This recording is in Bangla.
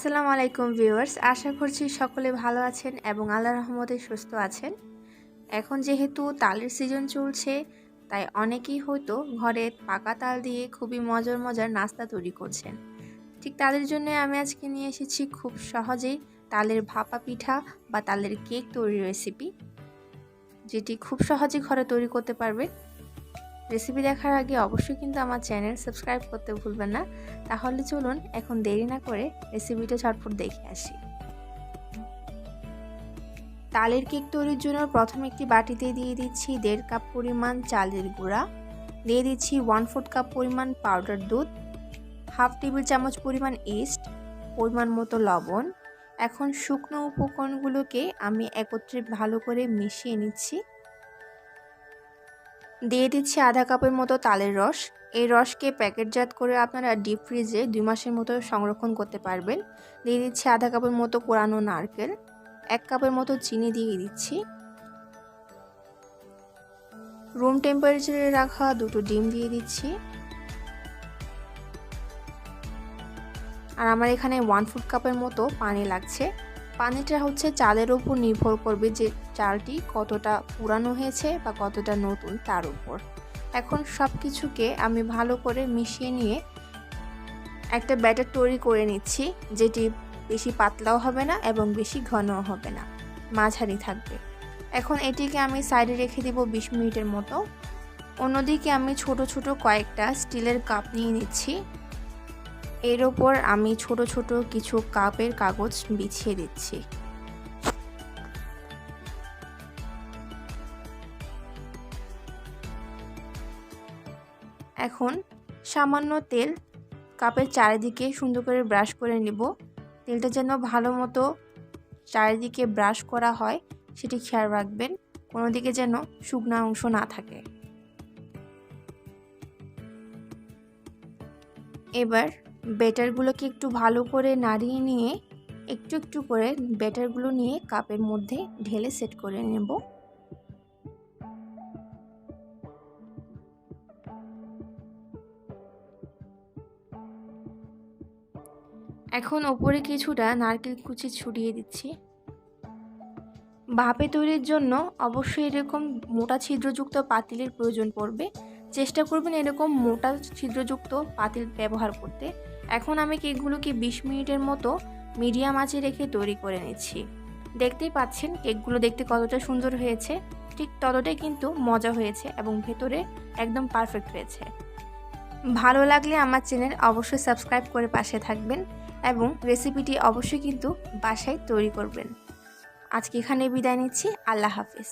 আসসালামু আলাইকুম ভিউয়ার্স, আশা করছি সকলে ভালো আছেন এবং আল্লাহর রহমতে সুস্থ আছেন। এখন যেহেতু তালের সিজন চলছে, তাই অনেকেই হয়তো ঘরে পাকা তাল দিয়ে খুবই মজার মজার নাস্তা তৈরি করছেন। ঠিক তাদের জন্য আমি আজকে নিয়ে এসেছি খুব সহজেই তালের ভাপা পিঠা বা তালের কেক তৈরির রেসিপি, যেটি খুব সহজেই ঘরে তৈরি করতে পারবেন। রেসিপি দেখার আগে অবশ্যই কিন্তু আমার চ্যানেল সাবস্ক্রাইব করতে ভুলবেন না। তাহলে চলুন এখন দেরি না করে রেসিপিটা ঝটপট দেখে আসি। তালের কেক তৈরির জন্য প্রথমে একটি বাটিতে দিয়ে দিচ্ছি 1.5 কাপ পরিমাণ চালের গুঁড়া, দিয়ে দিচ্ছি 1/4 কাপ পরিমাণ পাউডার দুধ, 1/2 টেবিল চামচ পরিমাণ ইস্ট, পরিমাণ মতো লবণ। এখন শুকনো উপকরণগুলোকে আমি একত্রে ভালো করে মিশিয়ে নিচ্ছি। দিয়ে দিচ্ছি আধা কাপের মতো তালের রস। এই রসকে প্যাকেটজাত করে আপনারা ডিপ ফ্রিজে 2 মাসের মতো সংরক্ষণ করতে পারবেন। দিয়ে দিচ্ছি আধা কাপের মতো কোরানো নারকেল, 1 কাপের মতো চিনি দিয়ে দিচ্ছি। রুম টেম্পারেচারে রাখা 2টো ডিম দিয়ে দিচ্ছি। আর আমার এখানে 1/4 কাপের মতো পানি লাগছে। পানিটা হচ্ছে চালের উপর নির্ভর করবে যে চালটি কতটা পুরানো হয়েছে বা কতটা নতুন তার উপর। এখন সব কিছুকে আমি ভালো করে মিশিয়ে নিয়ে একটা ব্যাটার তৈরি করে নিচ্ছি, যেটি বেশি পাতলাও হবে না এবং বেশি ঘনও হবে না, মাঝারি থাকবে। এখন এটিকে আমি সাইডে রেখে দেব 20 মিনিটের মতো। অন্যদিকে আমি ছোট ছোট কয়েকটা স্টিলের কাপ নিয়ে নিচ্ছি। এর ওপর আমি ছোট ছোট কিছু কাপের কাগজ বিছিয়ে দিচ্ছি। এখন সামান্য তেল কাপের চারিদিকে সুন্দর করে ব্রাশ করে নেব। তেলটা যেন ভালো মতো চারিদিকে ব্রাশ করা হয় সেটি খেয়াল রাখবেন, কোনো দিকে যেন শুকনো অংশ না থাকে। এবার ব্যাটারগুলোকে একটু ভালো করে নাড়িয়ে নিয়ে একটু একটু করে ব্যাটারগুলো নিয়ে কাপের মধ্যে ঢেলে সেট করে নেব। এখন ওপরে কিছুটা নারকেল কুচি ছড়িয়ে দিচ্ছি। ভাপে তৈরির জন্য অবশ্যই এরকম মোটা ছিদ্রযুক্ত পাতিলের প্রয়োজন পড়বে। চেষ্টা করবেন এরকম মোটা ছিদ্রযুক্ত পাতিল ব্যবহার করতে। এখন আমি কেকগুলোকে 20 মিনিটের মতো মিডিয়াম আঁচে রেখে তৈরি করে নিচ্ছি। দেখতেই পাচ্ছেন কেকগুলো দেখতে কতটা সুন্দর হয়েছে, ঠিক ততটাই কিন্তু মজা হয়েছে এবং ভেতরে একদম পারফেক্ট হয়েছে। ভালো লাগলে আমার চ্যানেল অবশ্যই সাবস্ক্রাইব করে পাশে থাকবেন এবং রেসিপিটি অবশ্যই কিন্তু বাসায় তৈরি করবেন। আজকে এখানে বিদায় নিচ্ছি। আল্লাহ হাফেজ।